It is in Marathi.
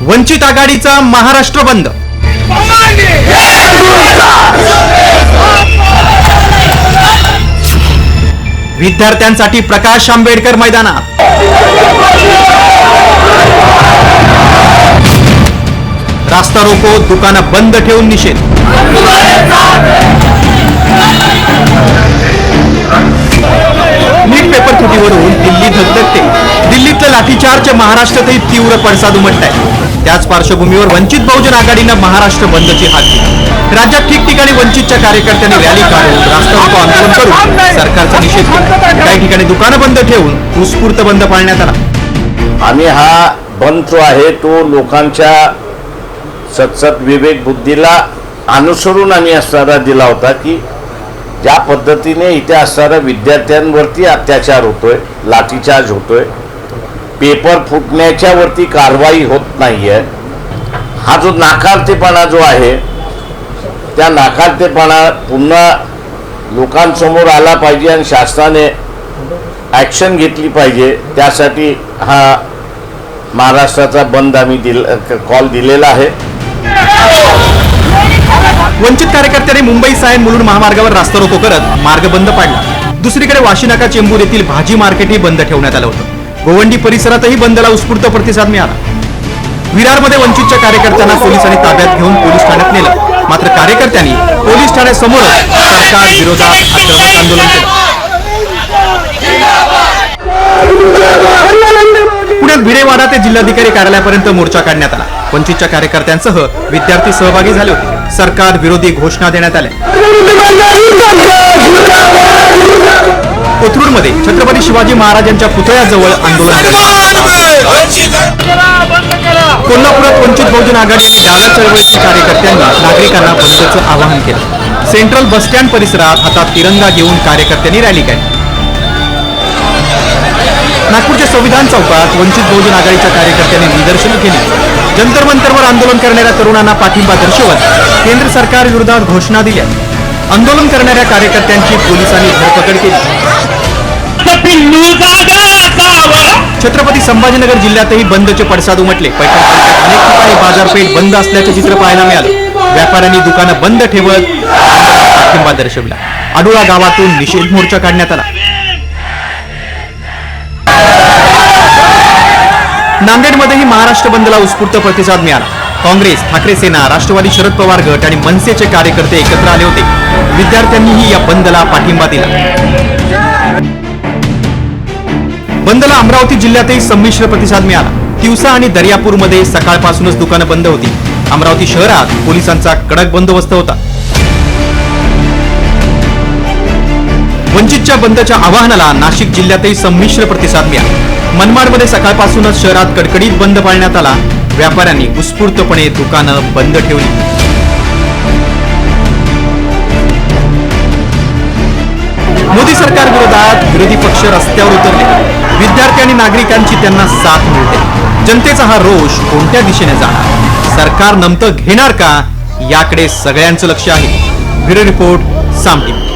वंचित आघाडीचा महाराष्ट्र बंद. विद्यार्थ्यांसाठी प्रकाश आंबेडकर मैदानात. रास्ता रोको, दुकानं बंद ठेवून निषेध. नीट पेपर फुटीवरून दिल्ली धगधगते. दिल्लीतलं लाठीचार्ज महाराष्ट्रातही तीव्र पडसाद उमटलाय. त्याच पार्श्वभूमीवर वंचित बहुजन आघाडीनं महाराष्ट्र बंदची हाक दिली. राज्यात ठिकठिकाणी वंचितच्या कार्यकर्त्यांनी रॅली काढून रास्ता रोको आंदोलन करून सरकारचा निषेध केला. काही ठिकाणी दुकानं बंद ठेवून उत्स्फूर्त बंद पाळण्यात आला. आणि हा बंद जो आहे तो लोकांच्या सतसत विवेक बुद्धीला अनुसरून आम्ही इशारा दिला होता की ज्या पद्धतीने इथे असणाऱ्या विद्यार्थ्यांवरती अत्याचार होतोय, लाठीचार्ज होतोय, पेपर फुटण्याच्या वरती कारवाई होत नाहीये, हा जो नाकारतेपणा जो आहे त्या नाकारतेपणा पुन्हा लोकांसमोर आला पाहिजे आणि शासनाने ॲक्शन घेतली पाहिजे. त्यासाठी हा महाराष्ट्राचा बंद आम्ही कॉल दिलेला आहे. वंचित कार्यकर्त्यांनी मुंबई सायन मुलुंड महामार्गावर रास्ता रोको करत मार्ग बंद पाडला. दुसरीकडे वाशीनाका चेंबूर येथील भाजी मार्केटही बंद ठेवण्यात आलं होतं. गोवंडी परिसरातही बंदला उत्स्फूर्त प्रतिसाद मिळाला. विरारमध्ये वंचितच्या कार्यकर्त्यांना पोलिसांनी ताब्यात घेऊन पोलीस ठाण्यात नेलं. मात्र कार्यकर्त्यांनी पोलीस ठाण्यासमोर सरकार विरोधात आक्रमक आंदोलन केलं. पुण्यात भिडेवाडा ते जिल्हाधिकारी कार्यालयापर्यंत मोर्चा काढण्यात आला. वंचितच्या कार्यकर्त्यांसह विद्यार्थी सहभागी झाले होते. सरकार विरोधी घोषणा देण्यात आल्या. कोथरूडमध्ये छत्रपती शिवाजी महाराजांच्या पुतळ्याजवळ आंदोलन करण्यात कोल्हापुरात वंचित बहुजन आघाडी आणि डाव्या चळवळीच्या कार्यकर्त्यांनी नागरिकांना बंदचं आवाहन केलं. सेंट्रल बस स्टँड परिसरात हातात तिरंगा घेऊन कार्यकर्त्यांनी रॅली काढली. नागपूरच्या संविधान चौकात वंचित बहुजन आघाडीच्या कार्यकर्त्यांनी निदर्शनं केली. जंतर मंतरवर आंदोलन करणाऱ्या तरुणांना पाठिंबा दर्शवत केंद्र सरकार विरोधात घोषणा दिल्या. आंदोलन करणाऱ्या कार्यकर्त्यांची पोलिसांनी धरपकड केली. छत्रपती संभाजीनगर जिल्ह्यातही बंदचे पडसाद उमटले. पैठण तालुक्यात अनेक ठिकाणी बाजारपेठ बंद असल्याचे चित्र पाहायला मिळालं. व्यापाऱ्यांनी दुकानं बंद ठेवत पाठिंबा दर्शवला. आडुळा गावातून निषेध मोर्चा काढण्यात आला. नांदेडमध्येही महाराष्ट्र बंदला उत्स्फूर्त प्रतिसाद मिळाला. काँग्रेस, ठाकरे सेना, राष्ट्रवादी शरद पवार गट आणि मनसेचे कार्यकर्ते एकत्र आले होते. विद्यार्थ्यांनीही या बंदला पाठिंबा दिला. बंदला अमरावती जिल्ह्यातही संमिश्र प्रतिसाद मिळाला. तिवसा आणि दर्यापूरमध्ये सकाळपासूनच दुकानं बंद होती. अमरावती शहरात पोलिसांचा कडक बंदोबस्त होता. वंचितच्या बंदच्या आवाहनाला नाशिक जिल्ह्यातही संमिश्र प्रतिसाद मिळाला. मनमाडमध्ये सकाळपासूनच शहरात कडकडीत बंद पाळण्यात आला. व्यापाऱ्यांनी उत्स्फूर्तपणे दुकानं बंद ठेवली. मोदी सरकार विरोधात विरोधी पक्ष रस्त्यावर उतरले. विद्यार्थी आणि नागरिकांची त्यांना साथ मिळते. जनतेचा हा रोष कोणत्या दिशेने जाणार, सरकार नमतं घेणार का, याकडे सगळ्यांचं लक्ष आहे. ब्युरो रिपोर्ट, साम टीव्ही.